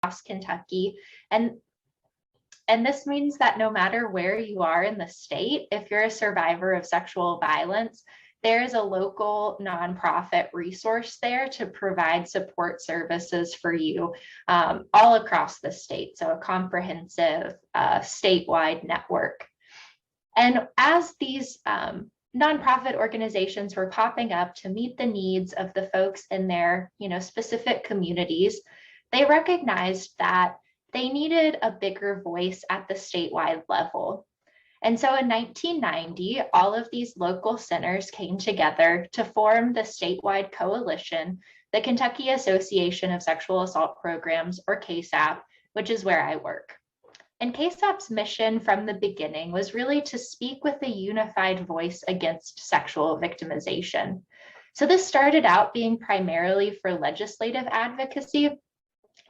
across Kentucky. And this means that no matter where you are in the state, if you're a survivor of sexual violence, there is a local nonprofit resource there to provide support services for you all across the state. So a comprehensive statewide network. And as these nonprofit organizations were popping up to meet the needs of the folks in their, specific communities, they recognized that they needed a bigger voice at the statewide level. And so in 1990, all of these local centers came together to form the statewide coalition, the Kentucky Association of Sexual Assault Programs, or KASAP, which is where I work. And KASAP's mission from the beginning was really to speak with a unified voice against sexual victimization. So this started out being primarily for legislative advocacy,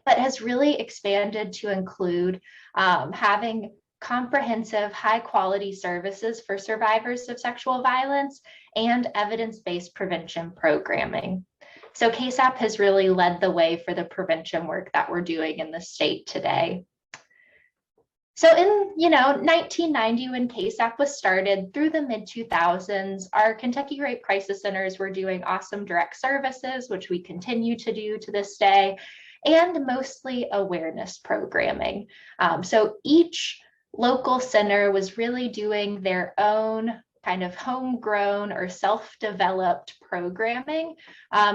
but has really expanded to include having comprehensive, high-quality services for survivors of sexual violence and evidence-based prevention programming. So KASAP has really led the way for the prevention work that we're doing in the state today. So in 1990, when KASAP was started, through the mid-2000s, our Kentucky Rape Crisis Centers were doing awesome direct services, which we continue to do to this day, and mostly awareness programming. So each local center was really doing their own kind of homegrown or self-developed programming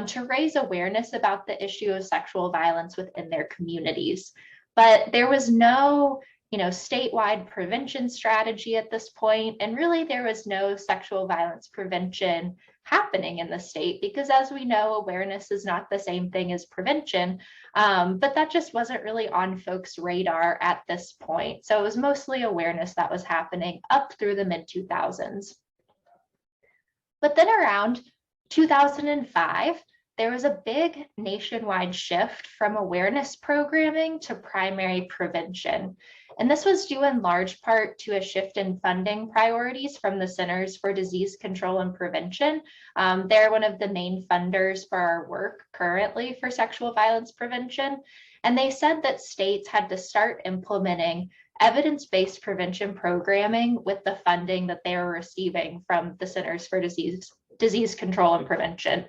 to raise awareness about the issue of sexual violence within their communities. But there was no statewide prevention strategy at this point, and really there was no sexual violence prevention happening in the state because, as we know, awareness is not the same thing as prevention, but that just wasn't really on folks' radar at this point. So it was mostly awareness that was happening up through the mid-2000s. But then around 2005, there was a big nationwide shift from awareness programming to primary prevention. And this was due in large part to a shift in funding priorities from the Centers for Disease Control and Prevention. They're one of the main funders for our work currently for sexual violence prevention. And they said that states had to start implementing evidence-based prevention programming with the funding that they were receiving from the Centers for Disease Control and Prevention.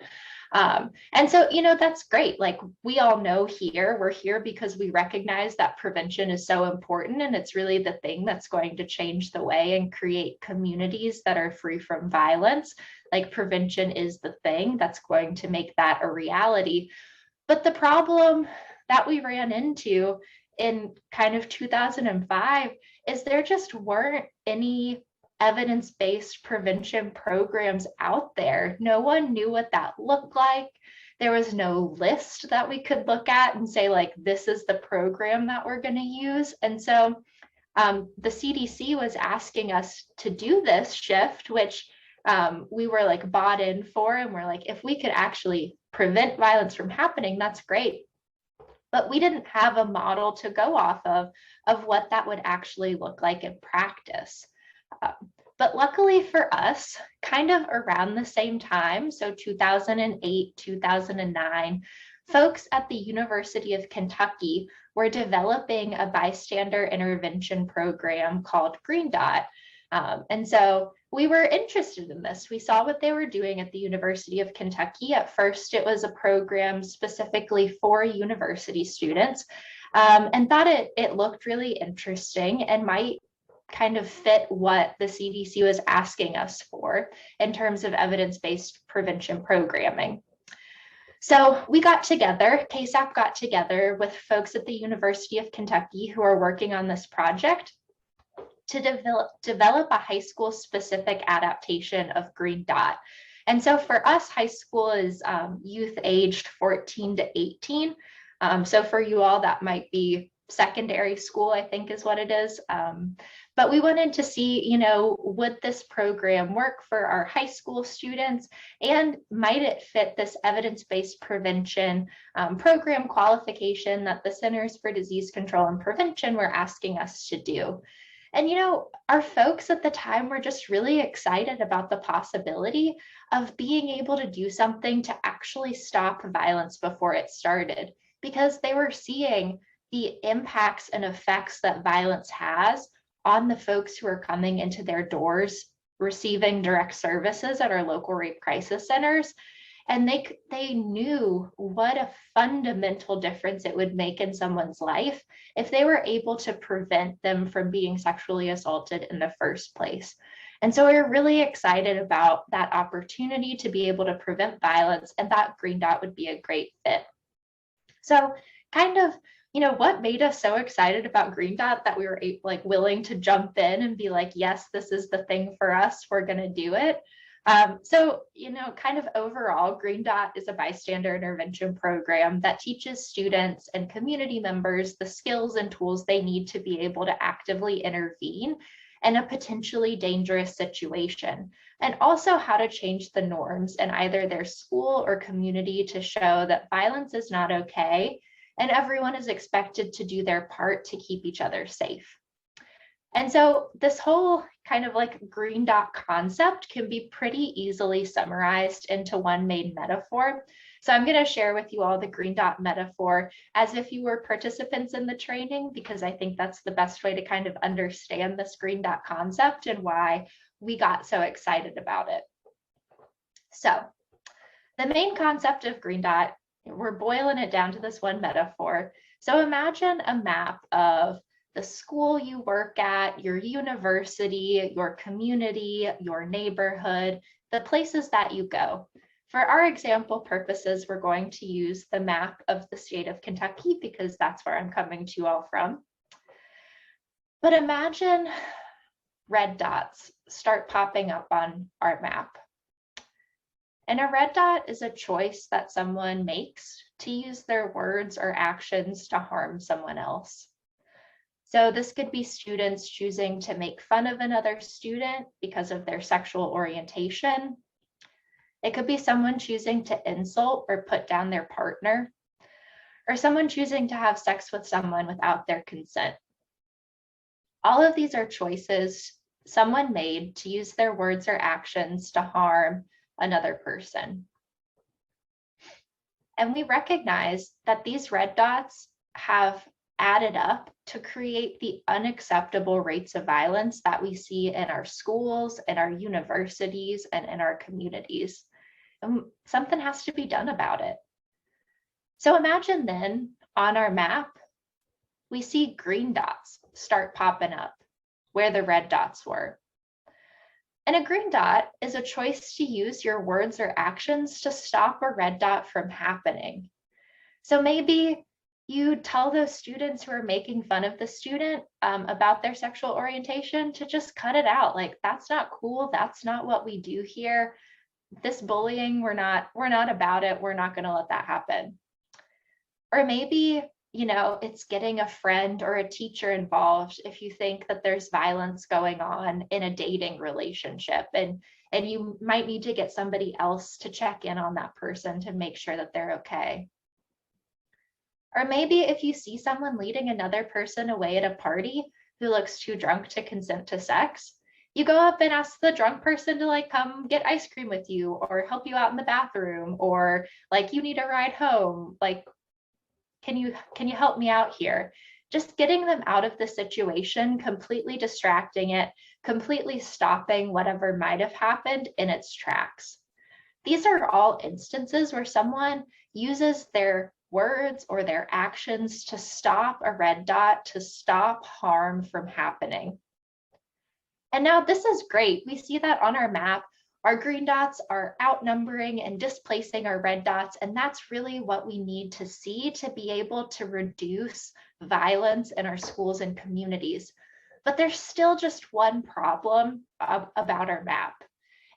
And so, that's great. Like, we all know we're here because we recognize that prevention is so important, and it's really the thing that's going to change the way and create communities that are free from violence. Like, prevention is the thing that's going to make that a reality. But the problem that we ran into in kind of 2005 is there just weren't any evidence-based prevention programs out there. No one knew what that looked like. There was no list that we could look at and say, like, this is the program that we're going to use. And so the CDC was asking us to do this shift, which we were like bought in for. And we're like, if we could actually prevent violence from happening, that's great. But we didn't have a model to go off of what that would actually look like in practice. But luckily for us, kind of around the same time, so 2008, 2009, folks at the University of Kentucky were developing a bystander intervention program called Green Dot. And so we were interested in this. We saw what they were doing at the University of Kentucky. At first, it was a program specifically for university students, and thought it looked really interesting and might kind of fit what the CDC was asking us for in terms of evidence-based prevention programming. So we got together, KASAP got together with folks at the University of Kentucky who are working on this project to develop a high school specific adaptation of Green Dot. And so for us, high school is youth aged 14 to 18. So for you all, that might be secondary school, I think is what it is. But we wanted to see, would this program work for our high school students, and might it fit this evidence-based prevention program qualification that the Centers for Disease Control and Prevention were asking us to do. And, our folks at the time were just really excited about the possibility of being able to do something to actually stop violence before it started, because they were seeing the impacts and effects that violence has on the folks who are coming into their doors, receiving direct services at our local rape crisis centers. And they knew what a fundamental difference it would make in someone's life if they were able to prevent them from being sexually assaulted in the first place. And so we're really excited about that opportunity to be able to prevent violence, and that green dot would be a great fit. So kind of, what made us so excited about green dot that we were willing to jump in and be like, yes, this is the thing for us, we're going to do it. So, kind of overall, Green Dot is a bystander intervention program that teaches students and community members the skills and tools they need to be able to actively intervene in a potentially dangerous situation, and also how to change the norms in either their school or community to show that violence is not okay and everyone is expected to do their part to keep each other safe. And so this whole kind of green dot concept can be pretty easily summarized into one main metaphor. So I'm going to share with you all the green dot metaphor as if you were participants in the training, because I think that's the best way to kind of understand this green dot concept and why we got so excited about it. So the main concept of green dot, we're boiling it down to this one metaphor. So imagine a map of the school you work at, your university, your community, your neighborhood, the places that you go. For our example purposes, we're going to use the map of the state of Kentucky because that's where I'm coming to you all from. But imagine red dots start popping up on our map. And a red dot is a choice that someone makes to use their words or actions to harm someone else. So this could be students choosing to make fun of another student because of their sexual orientation. It could be someone choosing to insult or put down their partner, or someone choosing to have sex with someone without their consent. All of these are choices someone made to use their words or actions to harm another person. And we recognize that these red dots have added up to create the unacceptable rates of violence that we see in our schools, in our universities, and in our communities. And something has to be done about it. So imagine then on our map, we see green dots start popping up where the red dots were. And a green dot is a choice to use your words or actions to stop a red dot from happening. So maybe you tell those students who are making fun of the student about their sexual orientation to just cut it out. Like, that's not cool. That's not what we do here. This bullying, we're not about it. We're not going to let that happen. Or maybe, it's getting a friend or a teacher involved if you think that there's violence going on in a dating relationship, and you might need to get somebody else to check in on that person to make sure that they're okay. Or maybe if you see someone leading another person away at a party who looks too drunk to consent to sex, you go up and ask the drunk person to come get ice cream with you or help you out in the bathroom, or you need a ride home. Can you help me out here? Just getting them out of the situation, completely distracting it, completely stopping whatever might have happened in its tracks. These are all instances where someone uses their words or their actions to stop a red dot, to stop harm from happening. And now this is great. We see that on our map. Our green dots are outnumbering and displacing our red dots, and that's really what we need to see to be able to reduce violence in our schools and communities. But there's still just one problem about our map,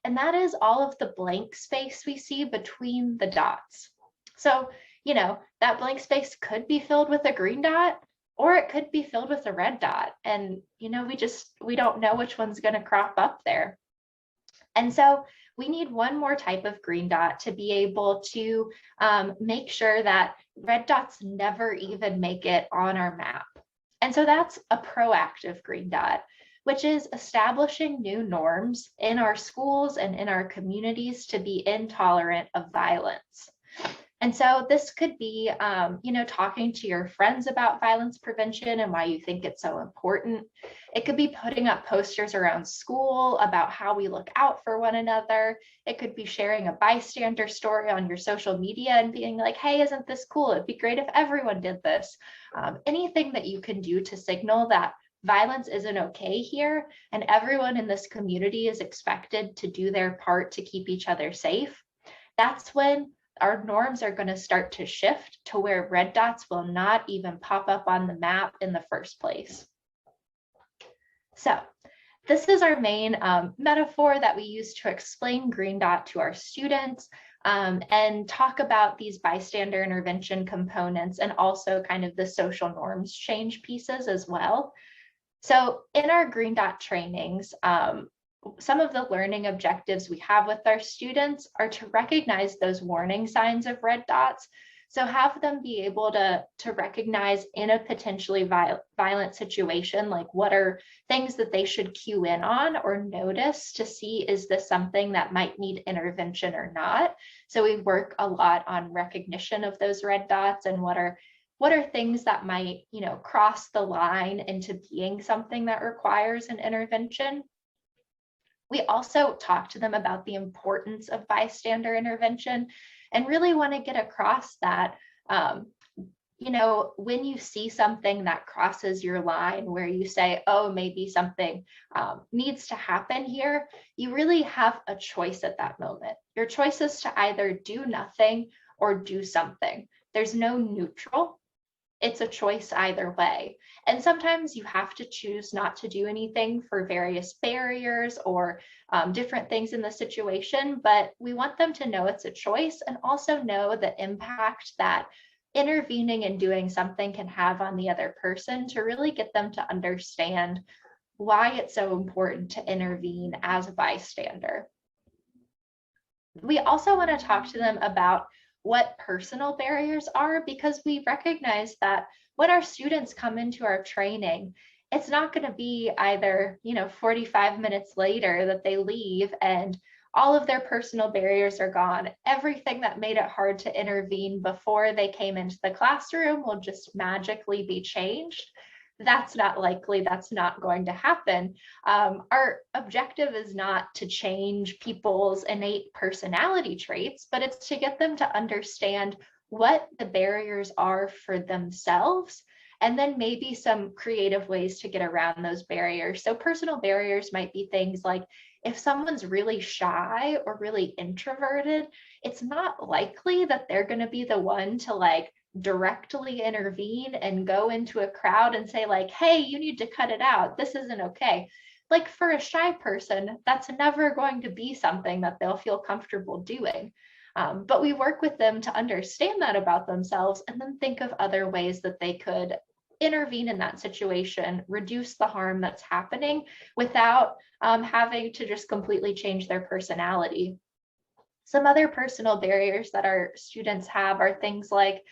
and that is all of the blank space we see between the dots. So, that blank space could be filled with a green dot, or it could be filled with a red dot. And, we don't know which one's going to crop up there. And so we need one more type of green dot to be able to make sure that red dots never even make it on our map. And so that's a proactive green dot, which is establishing new norms in our schools and in our communities to be intolerant of violence. And so this could be, talking to your friends about violence prevention and why you think it's so important. It could be putting up posters around school about how we look out for one another. It could be sharing a bystander story on your social media and being like, hey, isn't this cool? It'd be great if everyone did this. Anything that you can do to signal that violence isn't okay here and everyone in this community is expected to do their part to keep each other safe. That's when our norms are going to start to shift to where red dots will not even pop up on the map in the first place. So this is our main metaphor that we use to explain green dot to our students and talk about these bystander intervention components and also kind of the social norms change pieces as well. So in our green dot trainings, some of the learning objectives we have with our students are to recognize those warning signs of red dots. So have them be able to recognize in a potentially violent situation, like what are things that they should cue in on or notice to see, is this something that might need intervention or not? So we work a lot on recognition of those red dots and what are things that might, cross the line into being something that requires an intervention. We also talk to them about the importance of bystander intervention and really want to get across that, when you see something that crosses your line where you say, oh, maybe something needs to happen here, you really have a choice at that moment. Your choice is to either do nothing or do something. There's no neutral. It's a choice either way. And sometimes you have to choose not to do anything for various barriers or different things in the situation, but we want them to know it's a choice and also know the impact that intervening and doing something can have on the other person to really get them to understand why it's so important to intervene as a bystander. We also want to talk to them about what personal barriers are, because we recognize that when our students come into our training, it's not going to be either 45 minutes later that they leave and all of their personal barriers are gone. Everything that made it hard to intervene before they came into the classroom will just magically be changed. That's not likely. That's not going to happen. Our objective is not to change people's innate personality traits, but it's to get them to understand what the barriers are for themselves, and then maybe some creative ways to get around those barriers. So personal barriers might be things like, if someone's really shy or really introverted, it's not likely that they're going to be the one to directly intervene and go into a crowd and say hey, you need to cut it out. This isn't okay. For a shy person, that's never going to be something that they'll feel comfortable doing. But we work with them to understand that about themselves and then think of other ways that they could intervene in that situation, reduce the harm that's happening without having to just completely change their personality. Some other personal barriers that our students have are things like,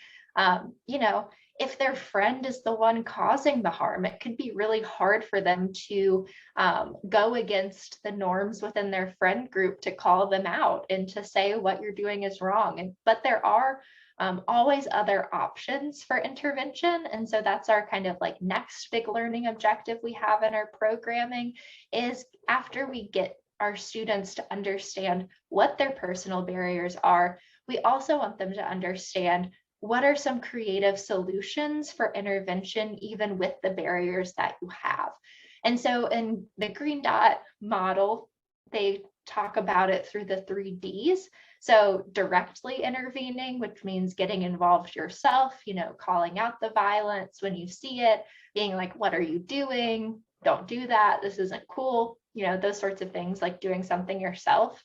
if their friend is the one causing the harm, it could be really hard for them to go against the norms within their friend group to call them out and to say what you're doing is wrong. But there are always other options for intervention. And so that's our kind of next big learning objective we have in our programming, is after we get our students to understand what their personal barriers are, we also want them to understand what are some creative solutions for intervention, even with the barriers that you have. And so in the green dot model, they talk about it through the 3 Ds. So directly intervening, which means getting involved yourself, calling out the violence when you see it, being like, what are you doing? Don't do that. This isn't cool. Those sorts of things, like doing something yourself.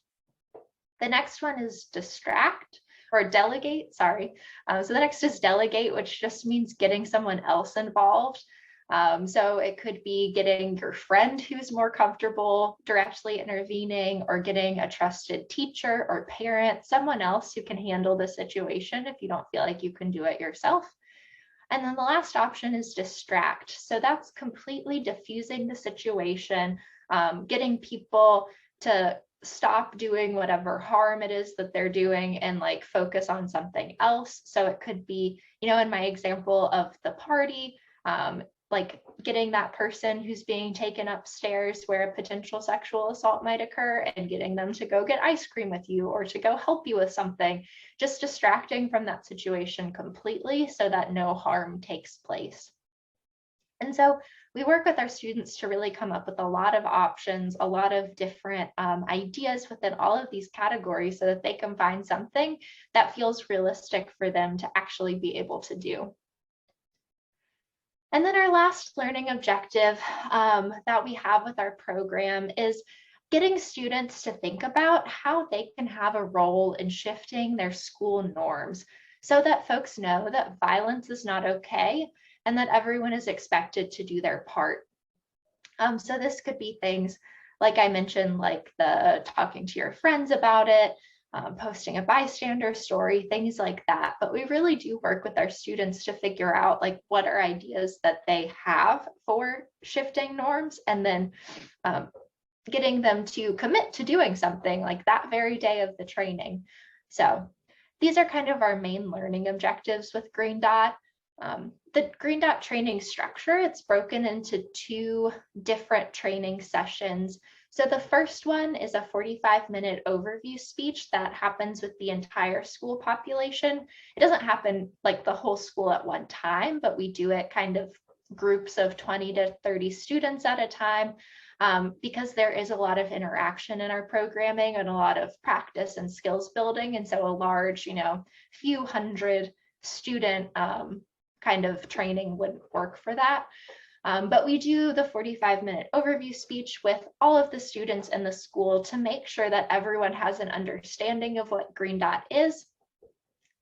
The next one is distract or delegate, sorry. So the next is delegate, which just means getting someone else involved. So it could be getting your friend who's more comfortable directly intervening, or getting a trusted teacher or parent, someone else who can handle the situation if you don't feel like you can do it yourself. And then the last option is distract. So that's completely diffusing the situation, getting people to stop doing whatever harm it is that they're doing and like focus on something else. So it could be, in my example of the party, like getting that person who's being taken upstairs where a potential sexual assault might occur and getting them to go get ice cream with you or to go help you with something, just distracting from that situation completely so that no harm takes place. And so we work with our students to really come up with a lot of options, a lot of different ideas within all of these categories so that they can find something that feels realistic for them to actually be able to do. And then our last learning objective that we have with our program is getting students to think about how they can have a role in shifting their school norms so that folks know that violence is not okay and that everyone is expected to do their part. So this could be things like I mentioned, like the talking to your friends about it, posting a bystander story, things like that. But we really do work with our students to figure out like what are ideas that they have for shifting norms, and then getting them to commit to doing something like that very day of the training. So these are kind of our main learning objectives with Green Dot. The Green Dot training structure, it's broken into 2 different training sessions. So the first one is a 45-minute overview speech that happens with the entire school population. It doesn't happen like the whole school at one time, but we do it kind of groups of 20 to 30 students at a time, because there is a lot of interaction in our programming and a lot of practice and skills building. And so a large, few hundred student kind of training wouldn't work for that. But we do the 45-minute overview speech with all of the students in the school to make sure that everyone has an understanding of what Green Dot is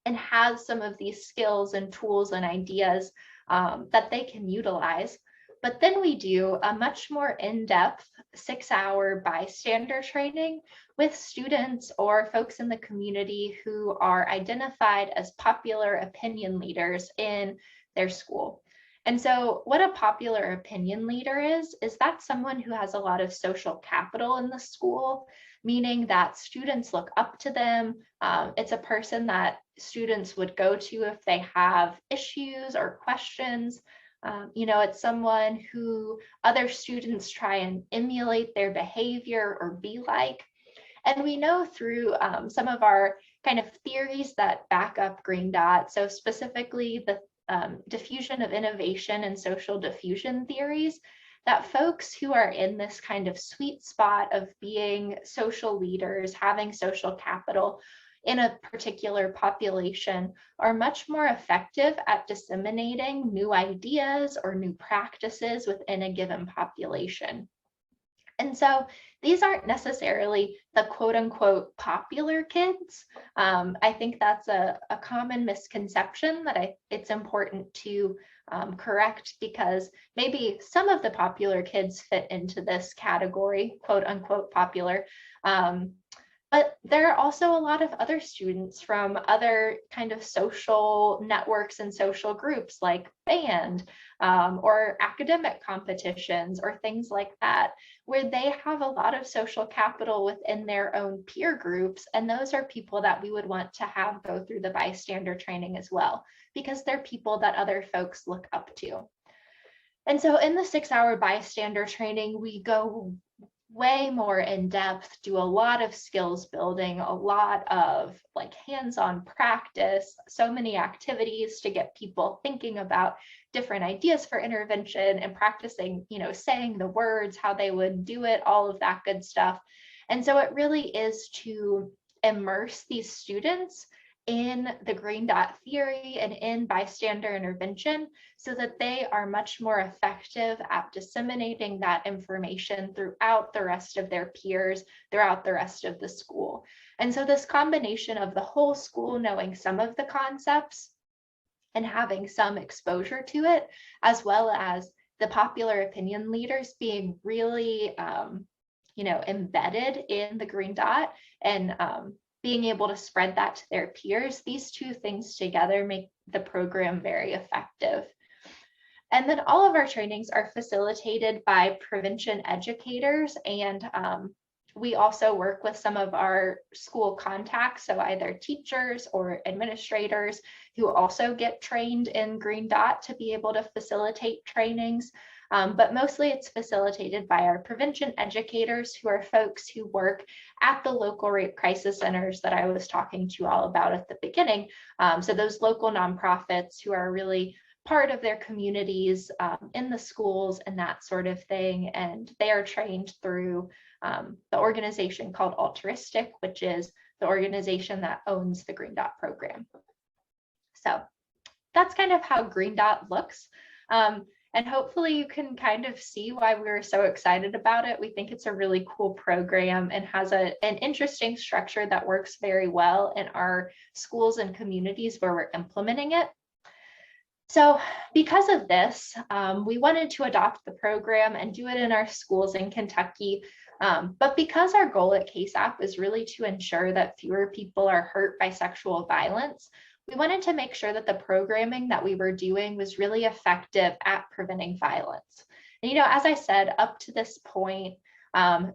and has some of these skills and tools and ideas that they can utilize. But then we do a much more in-depth 6-hour bystander training with students or folks in the community who are identified as popular opinion leaders in their school. And so what a popular opinion leader is that someone who has a lot of social capital in the school, meaning that students look up to them. It's a person that students would go to if they have issues or questions. It's someone who other students try and emulate their behavior or be like. And we know through some of our kind of theories that back up Green Dot, so specifically the diffusion of innovation and social diffusion theories, that folks who are in this kind of sweet spot of being social leaders, having social capital in a particular population, are much more effective at disseminating new ideas or new practices within a given population. And so these aren't necessarily the quote unquote popular kids. I think that's a common misconception that it's important to correct, because maybe some of the popular kids fit into this category, quote unquote popular. But there are also a lot of other students from other kind of social networks and social groups like band or academic competitions or things like that, where they have a lot of social capital within their own peer groups. And those are people that we would want to have go through the bystander training as well, because they're people that other folks look up to. And so in the 6-hour bystander training, we go way more in depth, do a lot of skills building, a lot of like hands-on practice, so many activities to get people thinking about different ideas for intervention and practicing, saying the words, how they would do it, all of that good stuff. And so it really is to immerse these students in the Green Dot theory and in bystander intervention so that they are much more effective at disseminating that information throughout the rest of their peers, throughout the rest of the school. And so this combination of the whole school knowing some of the concepts and having some exposure to it, as well as the popular opinion leaders being really, embedded in the Green Dot and being able to spread that to their peers, these 2 things together make the program very effective. And then all of our trainings are facilitated by prevention educators and We also work with some of our school contacts, so either teachers or administrators who also get trained in Green Dot to be able to facilitate trainings. But mostly it's facilitated by our prevention educators, who are folks who work at the local rape crisis centers that I was talking to you all about at the beginning. So those local nonprofits who are really part of their communities in the schools and that sort of thing. And they are trained through the organization called Up4Diversity, which is the organization that owns the Green Dot program. So that's kind of how Green Dot looks. And hopefully you can kind of see why we were so excited about it. We think it's a really cool program and has an interesting structure that works very well in our schools and communities where we're implementing it. So because of this, we wanted to adopt the program and do it in our schools in Kentucky. But because our goal at KASAP is really to ensure that fewer people are hurt by sexual violence, we wanted to make sure that the programming that we were doing was really effective at preventing violence. And, you know, as I said, up to this point,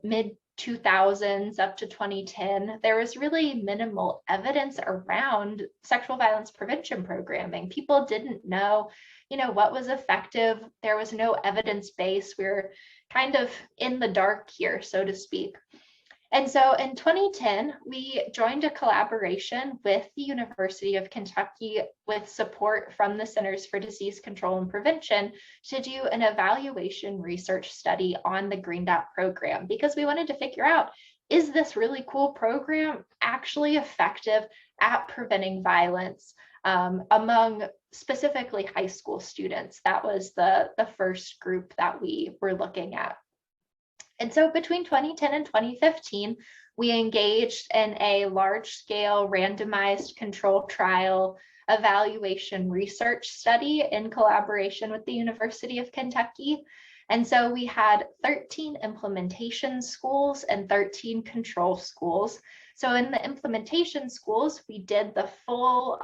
mid 2000s up to 2010, there was really minimal evidence around sexual violence prevention programming. People didn't know, you know, what was effective. There was no evidence base. We were kind of in the dark here, so to speak. And so in 2010, we joined a collaboration with the University of Kentucky with support from the Centers for Disease Control and Prevention to do an evaluation research study on the Green Dot program, because we wanted to figure out, is this really cool program actually effective at preventing violence among specifically high school students? That was the first group that we were looking at. And so between 2010 and 2015, we engaged in a large-scale randomized controlled trial evaluation research study in collaboration with the University of Kentucky. And so we had 13 implementation schools and 13 control schools. So in the implementation schools, we did the full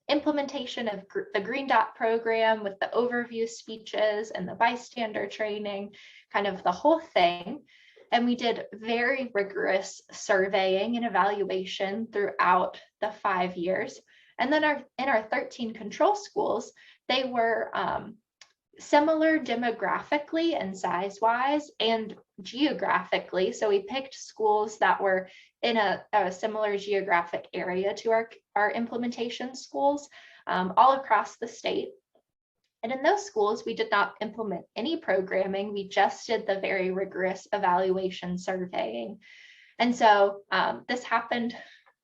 implementation of the Green Dot program with the overview speeches and the bystander training, kind of the whole thing. And we did very rigorous surveying and evaluation throughout the 5 years. And then in our 13 control schools, they were similar demographically and size-wise and geographically. So we picked schools that were in a similar geographic area to our implementation schools all across the state. And in those schools, we did not implement any programming. We just did the very rigorous evaluation surveying. And so this happened,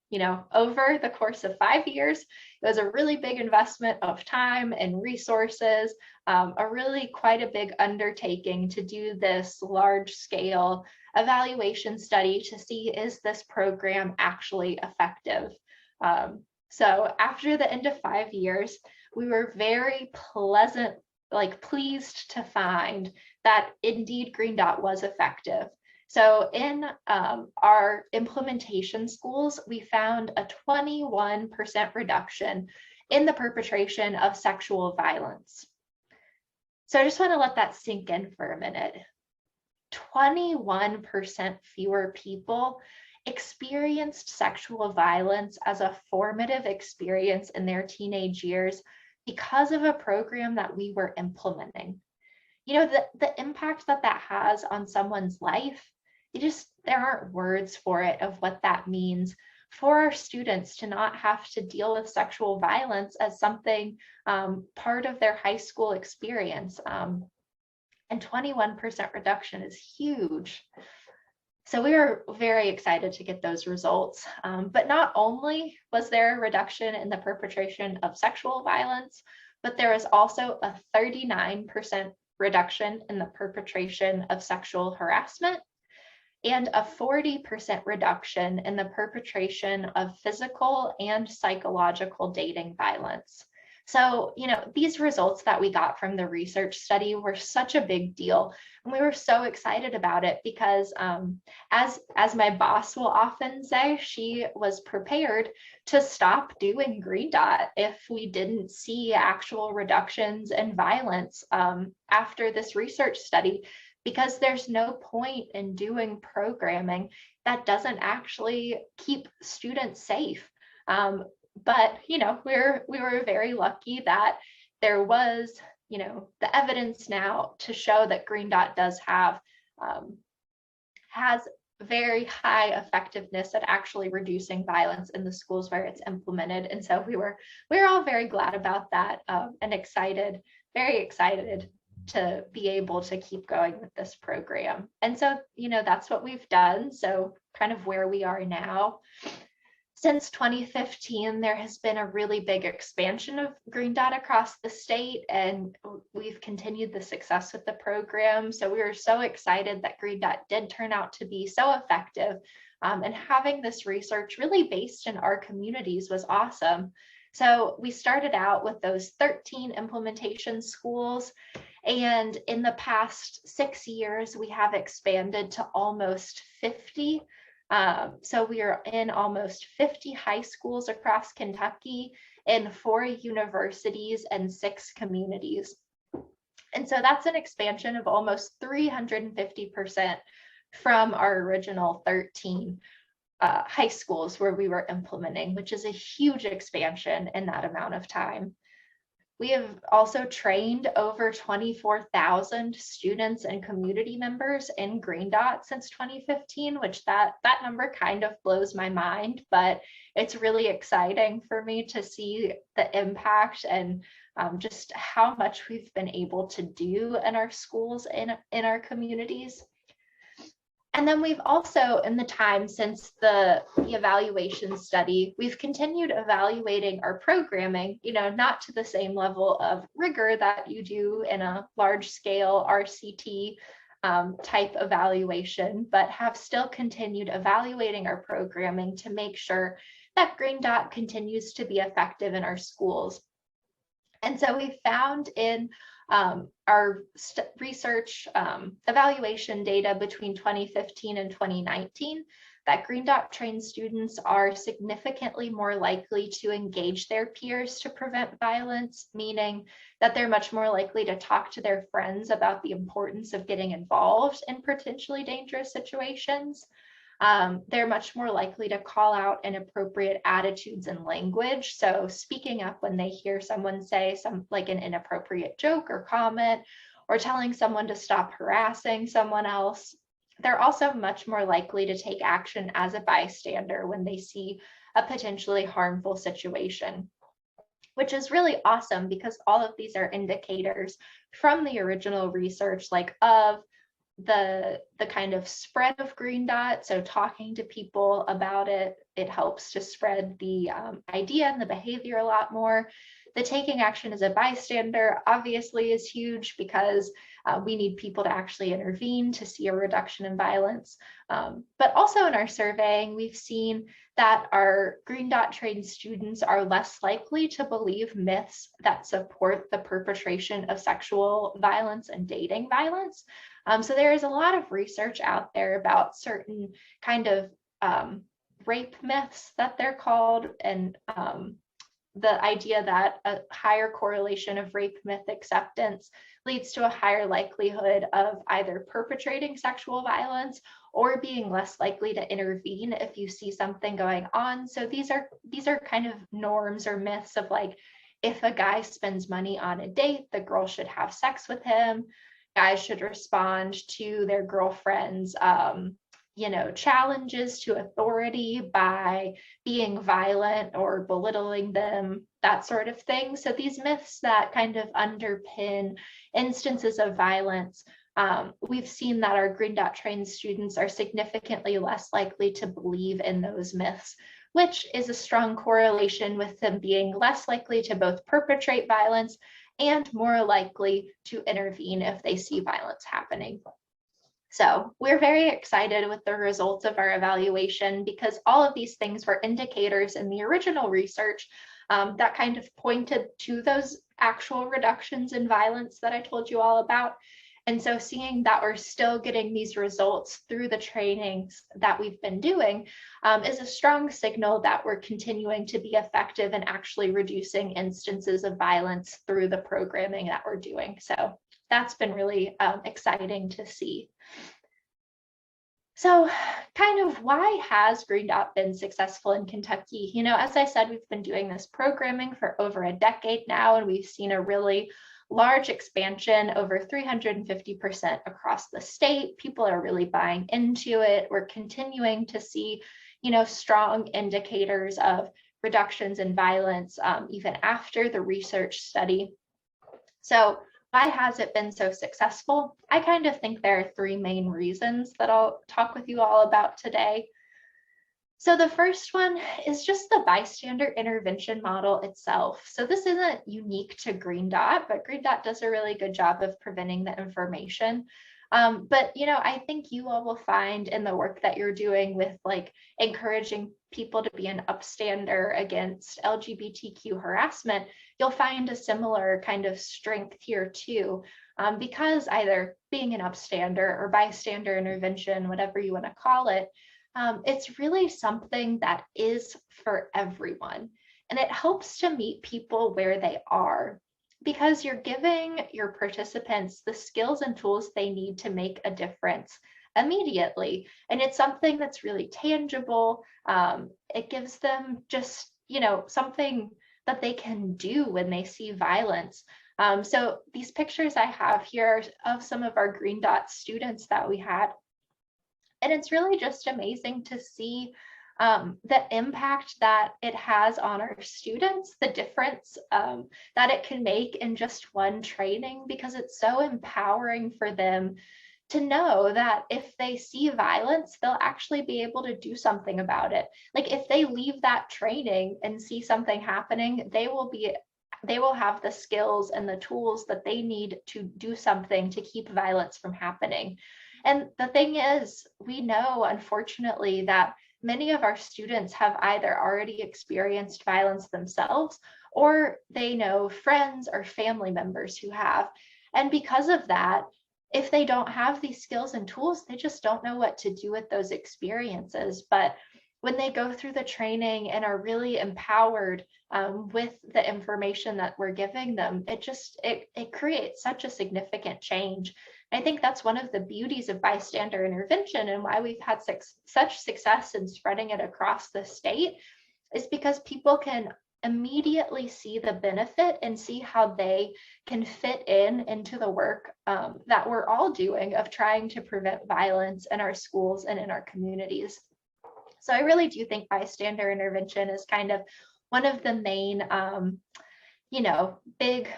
you know, over the course of 5 years. It was a really big investment of time and resources, a really quite a big undertaking to do this large scale evaluation study to see, is this program actually effective? So after the end of 5 years, we were very pleased to find that indeed Green Dot was effective. So in our implementation schools, we found a 21% reduction in the perpetration of sexual violence. So I just want to let that sink in for a minute. 21% fewer people experienced sexual violence as a formative experience in their teenage years because of a program that we were implementing. You know, the impact that has on someone's life, there aren't words for it of what that means for our students to not have to deal with sexual violence as something part of their high school experience. And 21% reduction is huge. So we were very excited to get those results. But not only was there a reduction in the perpetration of sexual violence, but there was also a 39% reduction in the perpetration of sexual harassment and a 40% reduction in the perpetration of physical and psychological dating violence. So, you know, these results that we got from the research study were such a big deal. And we were so excited about it because as my boss will often say, she was prepared to stop doing Green Dot if we didn't see actual reductions in violence after this research study, because there's no point in doing programming that doesn't actually keep students safe. But we were very lucky that there was the evidence now to show that Green Dot does have has very high effectiveness at actually reducing violence in the schools where it's implemented. And so we were all very glad about that, and excited, very excited to be able to keep going with this program. And so, that's what we've done. So kind of where we are now. Since 2015, there has been a really big expansion of Green Dot across the state, and we've continued the success with the program. So we were so excited that Green Dot did turn out to be so effective, and having this research really based in our communities was awesome. So we started out with those 13 implementation schools, and in the past 6 years, we have expanded to almost 50. So we are in almost 50 high schools across Kentucky, in 4 universities and 6 communities. And so that's an expansion of almost 350% from our original 13 high schools where we were implementing, which is a huge expansion in that amount of time. We have also trained over 24,000 students and community members in Green Dot since 2015, which that number kind of blows my mind, but it's really exciting for me to see the impact and just how much we've been able to do in our schools, in our communities. And then we've also, in the time since the evaluation study, we've continued evaluating our programming, not to the same level of rigor that you do in a large scale RCT type evaluation, but have still continued evaluating our programming to make sure that Green Dot continues to be effective in our schools. And so we found in our research evaluation data between 2015 and 2019 that Green Dot trained students are significantly more likely to engage their peers to prevent violence, meaning that they're much more likely to talk to their friends about the importance of getting involved in potentially dangerous situations. They're much more likely to call out inappropriate attitudes and language. So speaking up when they hear someone say like an inappropriate joke or comment, or telling someone to stop harassing someone else. They're also much more likely to take action as a bystander when they see a potentially harmful situation, which is really awesome because all of these are indicators from the original research, like of the kind of spread of Green Dot. So talking to people about it helps to spread the idea and the behavior a lot more. The taking action as a bystander obviously is huge because we need people to actually intervene to see a reduction in violence. But also in our surveying, we've seen that our Green Dot trained students are less likely to believe myths that support the perpetration of sexual violence and dating violence. So there is a lot of research out there about certain kind of rape myths that they're called, and the idea that a higher correlation of rape myth acceptance leads to a higher likelihood of either perpetrating sexual violence or being less likely to intervene if you see something going on. So these are kind of norms or myths of like, if a guy spends money on a date, the girl should have sex with him. Guys should respond to their girlfriend's challenges to authority by being violent or belittling them, that sort of thing. So these myths that kind of underpin instances of violence, we've seen that our Green Dot trained students are significantly less likely to believe in those myths, which is a strong correlation with them being less likely to both perpetrate violence and more likely to intervene if they see violence happening. So we're very excited with the results of our evaluation because all of these things were indicators in the original research that kind of pointed to those actual reductions in violence that I told you all about. And so seeing that we're still getting these results through the trainings that we've been doing is a strong signal that we're continuing to be effective in actually reducing instances of violence through the programming that we're doing. So that's been really exciting to see. So kind of why has Green Dot been successful in Kentucky? You know, as I said, we've been doing this programming for over a decade now, and we've seen a really large expansion, over 350% across the state. People are really buying into it. We're continuing to see, you know, strong indicators of reductions in violence even after the research study. So why has it been so successful? I kind of think there are three main reasons that I'll talk with you all about today. So the first one is just the bystander intervention model itself. So this isn't unique to Green Dot, but Green Dot does a really good job of preventing the information. But, you know, I think you all will find in the work that you're doing with like encouraging people to be an upstander against LGBTQ harassment, you'll find a similar kind of strength here too, because either being an upstander or bystander intervention, whatever you want to call it, it's really something that is for everyone. And it helps to meet people where they are, because you're giving your participants the skills and tools they need to make a difference immediately. And it's something that's really tangible. It gives them just, you know, something that they can do when they see violence. So these pictures I have here are of some of our Green Dot students that we had. And it's really just amazing to see the impact that it has on our students, the difference that it can make in just one training, because it's so empowering for them to know that if they see violence, they'll actually be able to do something about it. Like if they leave that training and see something happening, they will have the skills and the tools that they need to do something to keep violence from happening. And the thing is, we know, unfortunately, that many of our students have either already experienced violence themselves, or they know friends or family members who have. And because of that, if they don't have these skills and tools, they just don't know what to do with those experiences. But when they go through the training and are really empowered with the information that we're giving them, it creates such a significant change. I think that's one of the beauties of bystander intervention, and why we've had such success in spreading it across the state, is because people can immediately see the benefit and see how they can fit into the work that we're all doing of trying to prevent violence in our schools and in our communities. So I really do think bystander intervention is kind of one of the main, you know, big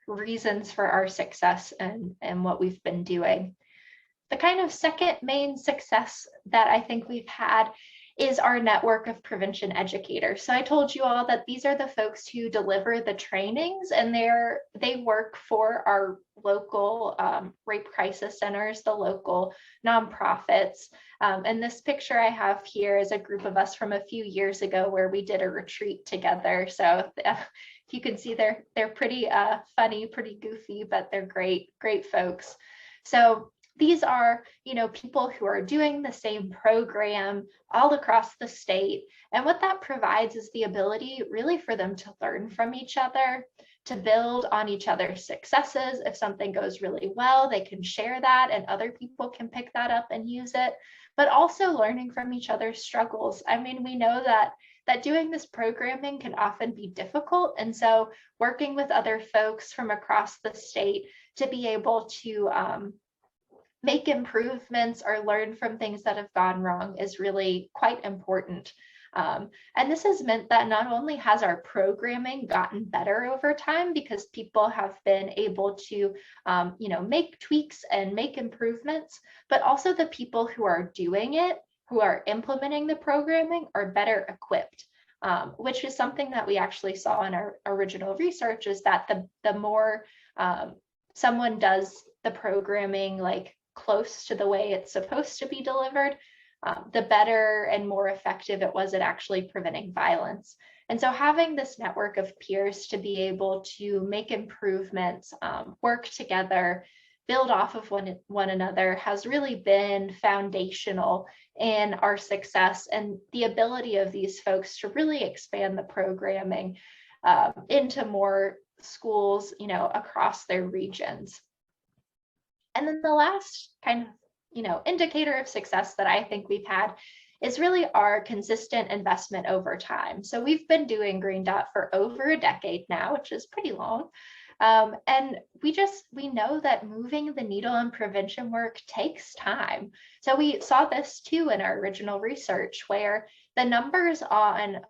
reasons for our success and what we've been doing. The kind of second main success that I think we've had is our network of prevention educators. So I told you all that these are the folks who deliver the trainings, and they work for our local rape crisis centers, the local nonprofits. And this picture I have here is a group of us from a few years ago where we did a retreat together. So if you can see, they're pretty funny, pretty goofy, but they're great folks. So these are, you know, people who are doing the same program all across the state. And what that provides is the ability really for them to learn from each other, to build on each other's successes. If something goes really well, they can share that and other people can pick that up and use it, but also learning from each other's struggles. I mean, we know that doing this programming can often be difficult. And so working with other folks from across the state to be able to make improvements or learn from things that have gone wrong is really quite important. And this has meant that not only has our programming gotten better over time, because people have been able to, you know, make tweaks and make improvements, but also the people who are doing it, who are implementing the programming, are better equipped, which is something that we actually saw in our original research, is that the more someone does the programming like close to the way it's supposed to be delivered, the better and more effective it was at actually preventing violence. And so having this network of peers to be able to make improvements, work together, build off of one another has really been foundational in our success and the ability of these folks to really expand the programming into more schools, across their regions. And then the last kind of, indicator of success that I think we've had is really our consistent investment over time. So we've been doing Green Dot for over a decade now, which is pretty long. And we know that moving the needle in prevention work takes time. So we saw this too in our original research, where the numbers on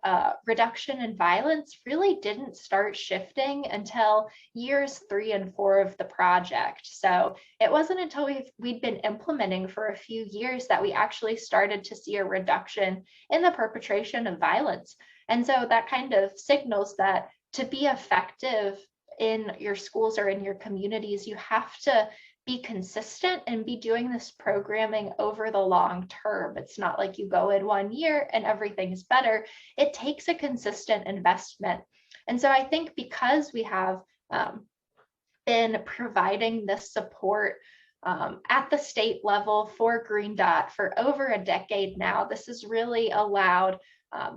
reduction in violence really didn't start shifting until years 3 and 4 of the project. So it wasn't until we'd been implementing for a few years that we actually started to see a reduction in the perpetration of violence. And so that kind of signals that to be effective in your schools or in your communities, you have to be consistent and be doing this programming over the long term. It's not like you go in 1 year and everything is better. It takes a consistent investment. And so I think because we have been providing this support at the state level for Green Dot for over a decade now, this has really allowed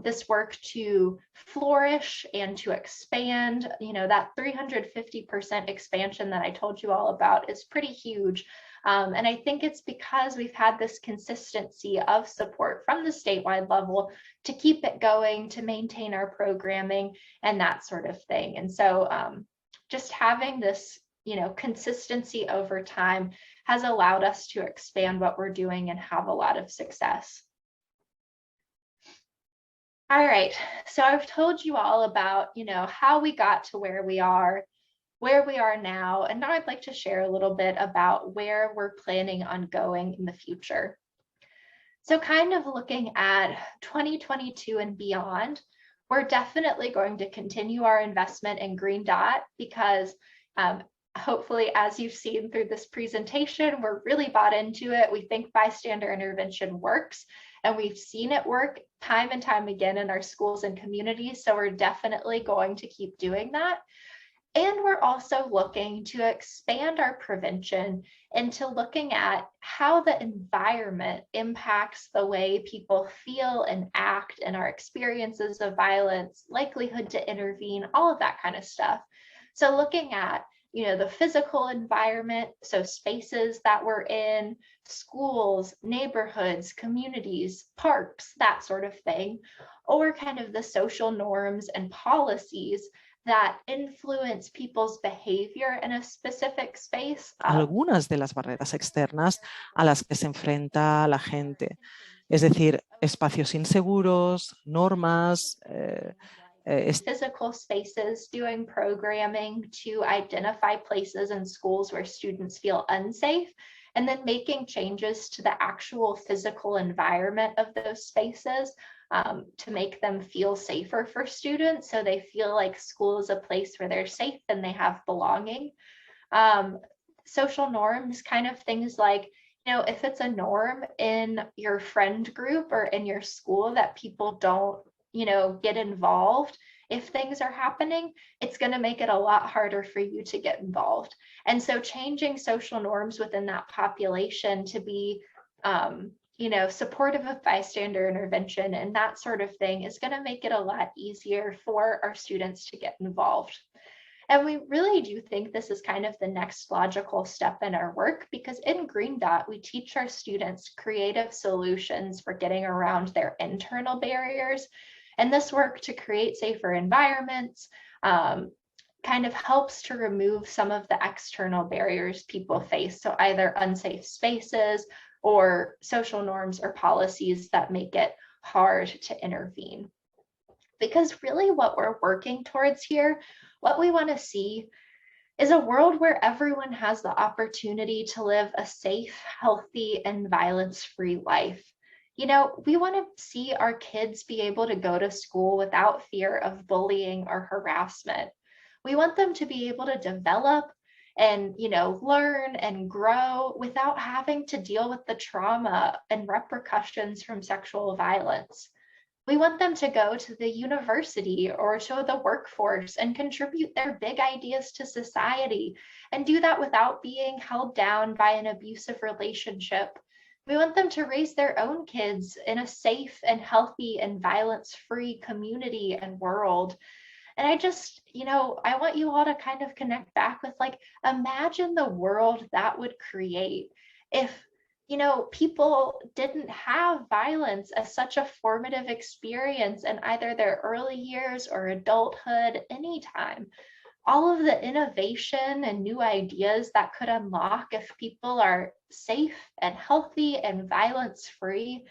this work to flourish and to expand. That 350% expansion that I told you all about is pretty huge. And I think it's because we've had this consistency of support from the statewide level to keep it going, to maintain our programming and that sort of thing. And so just having this, consistency over time has allowed us to expand what we're doing and have a lot of success. All right, so I've told you all about, how we got to where we are now, and now I'd like to share a little bit about where we're planning on going in the future. So kind of looking at 2022 and beyond, we're definitely going to continue our investment in Green Dot because hopefully, as you've seen through this presentation, we're really bought into it. We think bystander intervention works, and we've seen it work time and time again in our schools and communities. So we're definitely going to keep doing that. And we're also looking to expand our prevention into looking at how the environment impacts the way people feel and act and our experiences of violence, likelihood to intervene, all of that kind of stuff. So looking at the physical environment, so spaces that we're in, schools, neighborhoods, communities, parks, that sort of thing, or kind of the social norms and policies that influence people's behavior in a specific space. Algunas de las barreras externas a las que se enfrenta la gente, es decir, espacios inseguros, normas, physical spaces, doing programming to identify places in schools where students feel unsafe, and then making changes to the actual physical environment of those spaces to make them feel safer for students, so they feel like school is a place where they're safe and they have belonging. Social norms, kind of things like, if it's a norm in your friend group or in your school that people don't get involved, if things are happening, it's going to make it a lot harder for you to get involved. And so changing social norms within that population to be, supportive of bystander intervention and that sort of thing is going to make it a lot easier for our students to get involved. And we really do think this is kind of the next logical step in our work, because in Green Dot, we teach our students creative solutions for getting around their internal barriers. And this work to create safer environments kind of helps to remove some of the external barriers people face. So either unsafe spaces or social norms or policies that make it hard to intervene. Because really what we're working towards here, what we want to see is a world where everyone has the opportunity to live a safe, healthy, and violence-free life. We want to see our kids be able to go to school without fear of bullying or harassment. We want them to be able to develop and, learn and grow without having to deal with the trauma and repercussions from sexual violence. We want them to go to the university or to the workforce and contribute their big ideas to society and do that without being held down by an abusive relationship. We want them to raise their own kids in a safe and healthy and violence-free community and world. And I just, I want you all to kind of connect back with like, imagine the world that would create if, people didn't have violence as such a formative experience in either their early years or adulthood, anytime. All of the innovation and new ideas that could unlock if people are safe and healthy and violence free,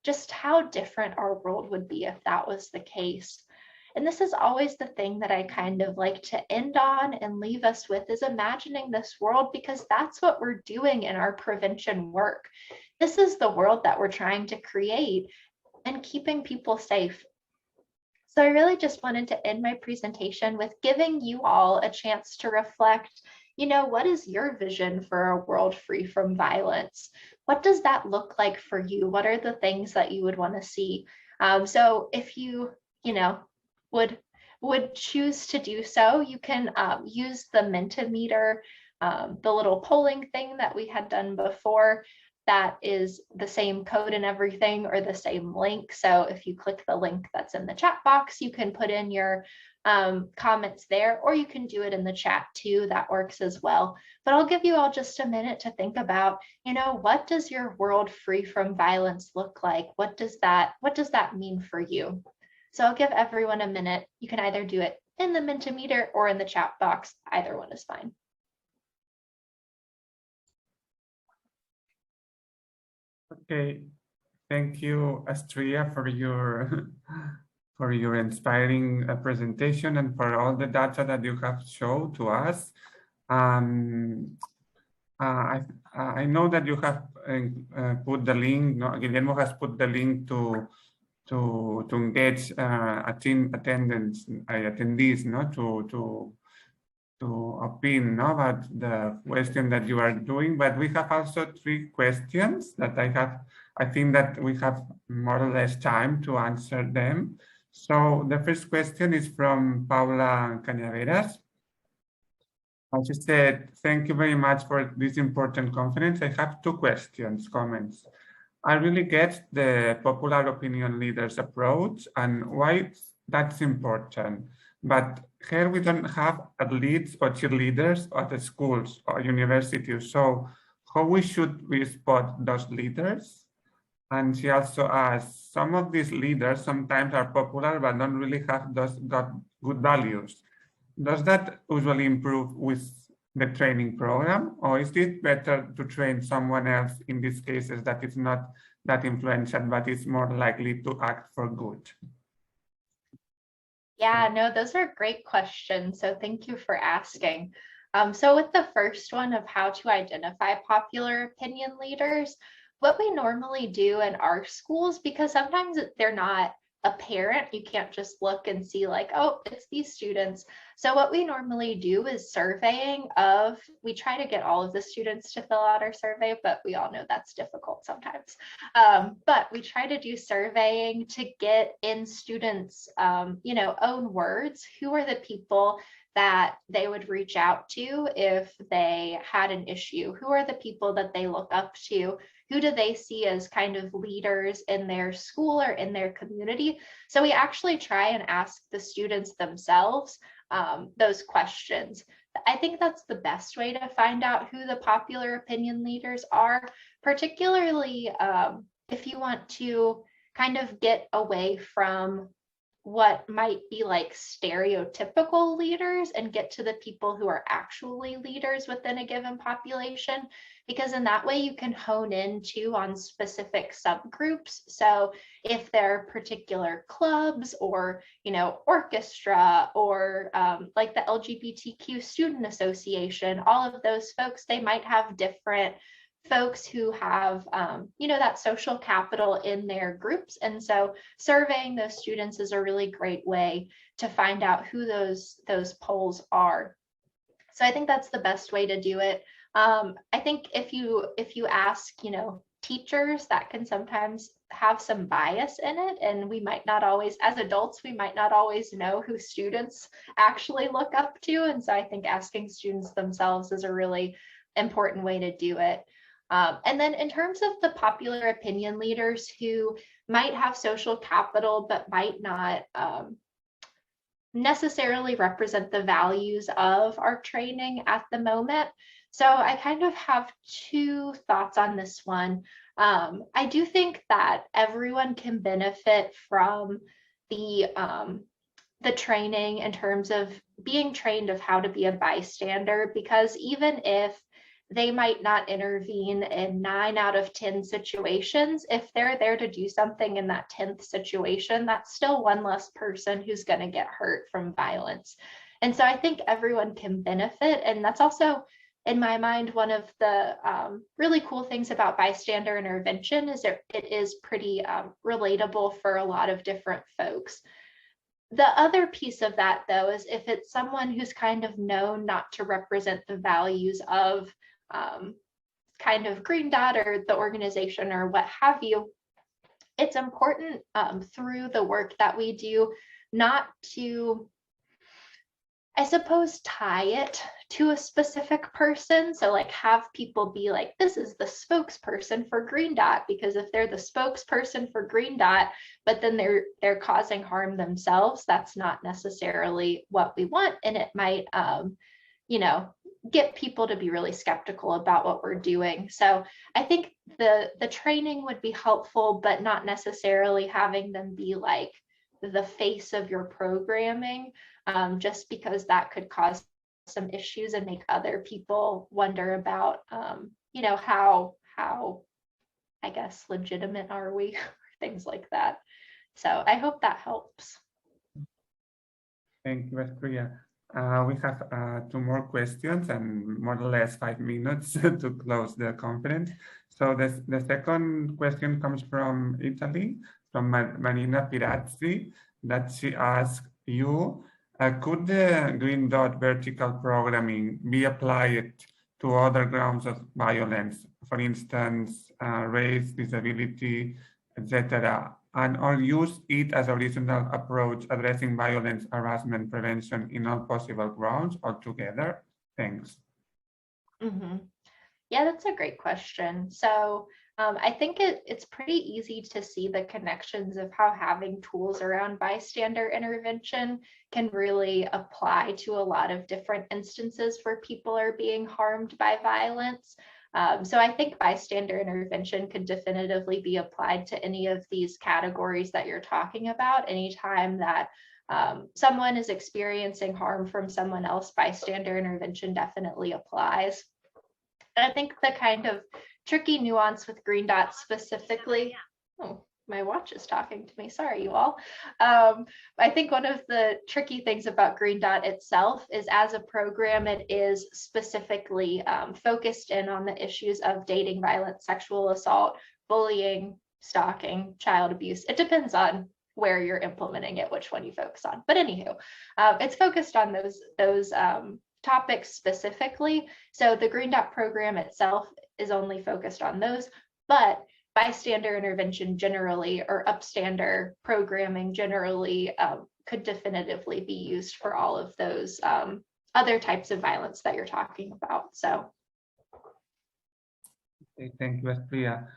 just how different our world would be if that was the case. And this is always the thing that I kind of like to end on and leave us with, is imagining this world, because that's what we're doing in our prevention work. This is the world that we're trying to create and keeping people safe. So I really just wanted to end my presentation with giving you all a chance to reflect, what is your vision for a world free from violence? What does that look like for you? What are the things that you would want to see? So if you, would choose to do so, you can use the Mentimeter, the little polling thing that we had done before. That is the same code and everything, or the same link. So if you click the link that's in the chat box, you can put in your comments there, or you can do it in the chat too. That works as well. But I'll give you all just a minute to think about, what does your world free from violence look like? What does that mean for you? So I'll give everyone a minute. You can either do it in the Mentimeter or in the chat box. Either one is fine. Okay, thank you, Astraea, for your inspiring presentation and for all the data that you have shown to us. I know that you have put the link. No, Guillermo has put the link to engage attendees, to opine about the question that you are doing, but we have also 3 questions that I think that we have more or less time to answer them. So the first question is from Paula Cañaveras. She said, thank you very much for this important conference. I have 2 comments. I really get the popular opinion leaders approach and why that's important. But here we don't have athletes or cheerleaders at the schools or universities. So how should we spot those leaders? And she also asks, some of these leaders sometimes are popular, but don't really have got good values. Does that usually improve with the training program? Or is it better to train someone else in these cases that is not that influential, but is more likely to act for good? Yeah, no, those are great questions. So thank you for asking. So with the first one of how to identify popular opinion leaders, what we normally do in our schools, because sometimes they're not apparent, you can't just look and see like, oh, it's these students. So what we normally do is surveying of, we try to get all of the students to fill out our survey, but we all know that's difficult sometimes. But we try to do surveying to get in students, own words, who are the people that they would reach out to if they had an issue? Who are the people that they look up to? Who do they see as kind of leaders in their school or in their community? So we actually try and ask the students themselves those questions. I think that's the best way to find out who the popular opinion leaders are, particularly if you want to kind of get away from what might be like stereotypical leaders and get to the people who are actually leaders within a given population, because in that way you can hone in too on specific subgroups. So if there are particular clubs or, orchestra or like the LGBTQ student association, all of those folks, they might have different folks who have, that social capital in their groups. And so surveying those students is a really great way to find out who those polls are. So I think that's the best way to do it. I think if you ask, teachers, that can sometimes have some bias in it. And we might not always, as adults, we might not always know who students actually look up to. And so I think asking students themselves is a really important way to do it. And then in terms of the popular opinion leaders who might have social capital, but might not necessarily represent the values of our training at the moment. So I kind of have two thoughts on this one. I do think that everyone can benefit from the training in terms of being trained of how to be a bystander, because even if they might not intervene in 9 out of 10 situations, if they're there to do something in that 10th situation, that's still one less person who's going to get hurt from violence. And so I think everyone can benefit. And that's also, in my mind, one of the really cool things about bystander intervention is it is pretty relatable for a lot of different folks. The other piece of that, though, is if it's someone who's kind of known not to represent the values of kind of Green Dot or the organization or what have you, it's important through the work that we do not to, I suppose, tie it to a specific person. So like have people be like, this is the spokesperson for Green Dot, because if they're the spokesperson for Green Dot, but then they're causing harm themselves, that's not necessarily what we want. And it might, get people to be really skeptical about what we're doing. So I think the training would be helpful, but not necessarily having them be like the face of your programming, just because that could cause some issues and make other people wonder about, how I guess legitimate are we, things like that. So I hope that helps. Thank you, Astraea. We have 2 more questions and more or less 5 minutes to close the conference. So the second question comes from Italy, from Marina Pirazzi, that she asked you, could the Green Dot vertical programming be applied to other grounds of violence, for instance, race, disability, etc., and or use it as a regional approach addressing violence, harassment, prevention in all possible grounds altogether? Thanks. Mm-hmm. Yeah, that's a great question. So I think it's pretty easy to see the connections of how having tools around bystander intervention can really apply to a lot of different instances where people are being harmed by violence. So I think bystander intervention could definitively be applied to any of these categories that you're talking about. Anytime that someone is experiencing harm from someone else, bystander intervention definitely applies. And I think the kind of tricky nuance with Green Dot specifically, oh, my watch is talking to me, sorry you all. I think one of the tricky things about Green Dot itself is as a program, it is specifically focused in on the issues of dating violence, sexual assault, bullying, stalking, child abuse. It depends on where you're implementing it, which one you focus on. But anywho, it's focused on those topics specifically. So the Green Dot program itself is only focused on those, but bystander intervention generally, or upstander programming generally, could definitively be used for all of those other types of violence that you're talking about. So. Okay, thank you, Astraea.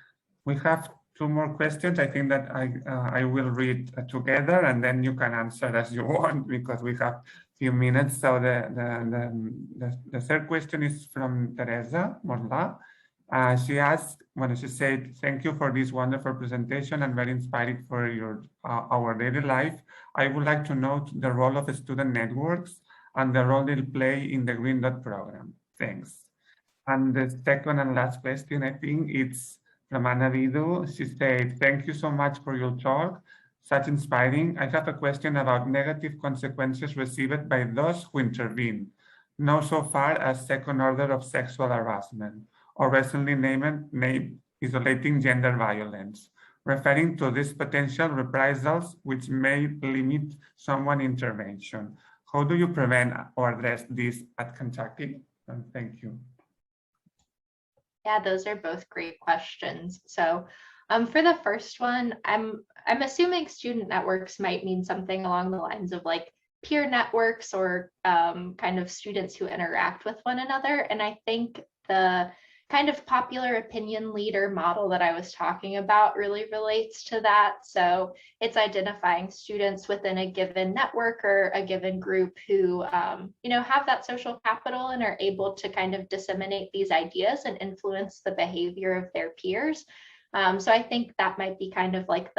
We have 2 more questions. I think that I will read together and then you can answer as you want, because we have a few minutes. So the third question is from Teresa Morla. She said, thank you for this wonderful presentation and very inspiring for our daily life. I would like to note the role of the student networks and the role they play in the Green Dot program. Thanks. And the second and last question, I think it's from Anna Vidu. She said, thank you so much for your talk. Such inspiring. I have a question about negative consequences received by those who intervene, not so far as second order of sexual harassment, or recently named isolating gender violence, referring to these potential reprisals which may limit someone's intervention. How do you prevent or address this at Kentucky? And thank you. Yeah, those are both great questions. So for the first one, I'm assuming student networks might mean something along the lines of like peer networks or kind of students who interact with one another. And I think the kind of popular opinion leader model that I was talking about really relates to that. So it's identifying students within a given network or a given group who, have that social capital and are able to kind of disseminate these ideas and influence the behavior of their peers. So I think that might be kind of like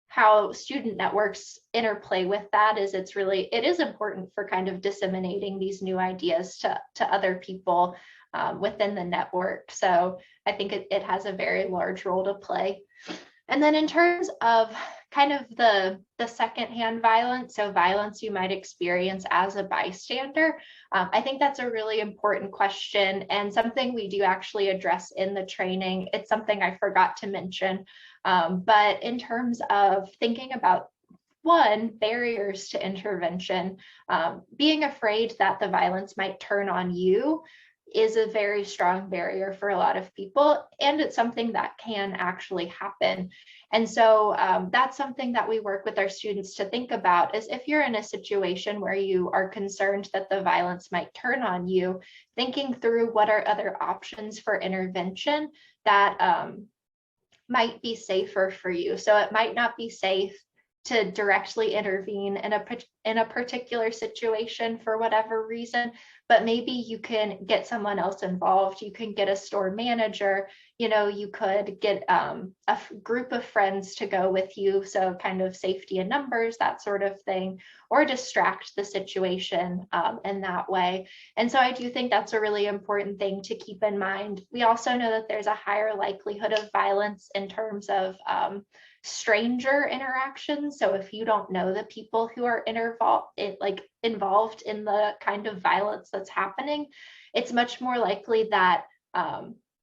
how student networks interplay with that. Is it is important for kind of disseminating these new ideas to other people within the network. So I think it has a very large role to play. And then in terms of kind of the secondhand violence, so violence you might experience as a bystander, I think that's a really important question and something we do actually address in the training. It's something I forgot to mention, but in terms of thinking about barriers to intervention, being afraid that the violence might turn on you is a very strong barrier for a lot of people, and it's something that can actually happen. And so that's something that we work with our students to think about, is if you're in a situation where you are concerned that the violence might turn on you, thinking through what are other options for intervention that might be safer for you. So it might not be safe to directly intervene in a particular situation for whatever reason, but maybe you can get someone else involved. You can get a store manager, you could get a group of friends to go with you. So kind of safety in numbers, that sort of thing, or distract the situation in that way. And so I do think that's a really important thing to keep in mind. We also know that there's a higher likelihood of violence in terms of stranger interactions. So if you don't know the people who are involved in the kind of violence that's happening, it's much more likely that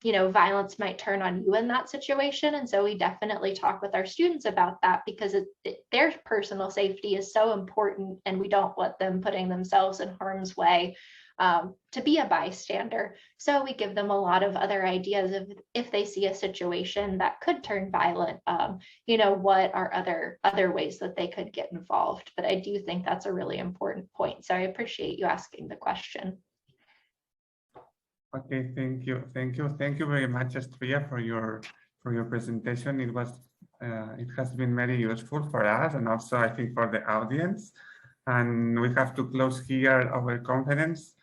violence might turn on you in that situation. And so we definitely talk with our students about that, because their personal safety is so important, and we don't want them putting themselves in harm's way to be a bystander. So we give them a lot of other ideas of, if they see a situation that could turn violent, what are other ways that they could get involved. But I do think that's a really important point. So I appreciate you asking the question. Okay, thank you very much, Astraea, for your presentation. It has been very useful for us, and also I think for the audience. And we have to close here our conference,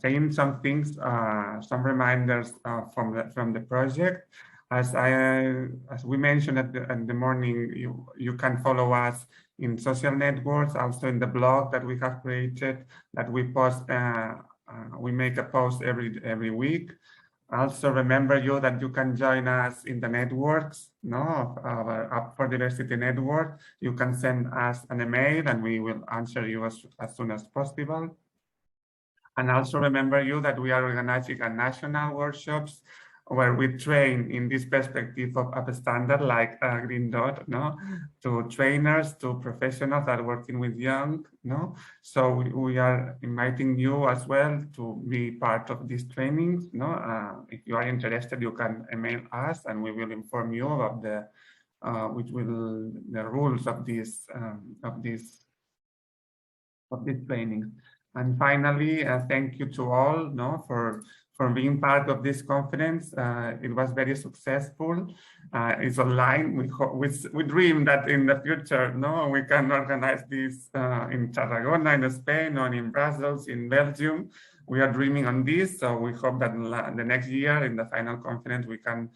saying some things, some reminders from the project. As we mentioned at the morning, you can follow us in social networks, also in the blog that we have created, that we post. We make a post every week. Also remember that you can join us in the networks, our Up4Diversity network. You can send us an email and we will answer you as soon as possible. And also remember that we are organizing a national workshops where we train in this perspective of Bystander, like Green Dot, to trainers, to professionals that are working with young, So we are inviting you as well to be part of these trainings, If you are interested, you can email us and we will inform you about the rules of these trainings. And finally, thank you to all, for being part of this conference. It was very successful. It's online. We dream that in the future, we can organize this in Tarragona, in Spain, or in Brussels, in Belgium. We are dreaming on this, so we hope that the next year, in the final conference, we can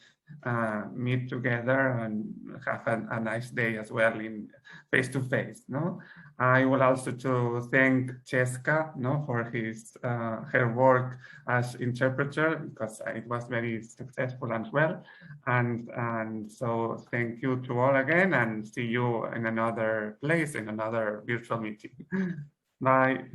meet together and have a nice day as well, in face-to-face. I would also to thank Cheska, for her work as interpreter, because it was very successful as well. And so thank you to all again, and see you in another place, in another virtual meeting. Bye.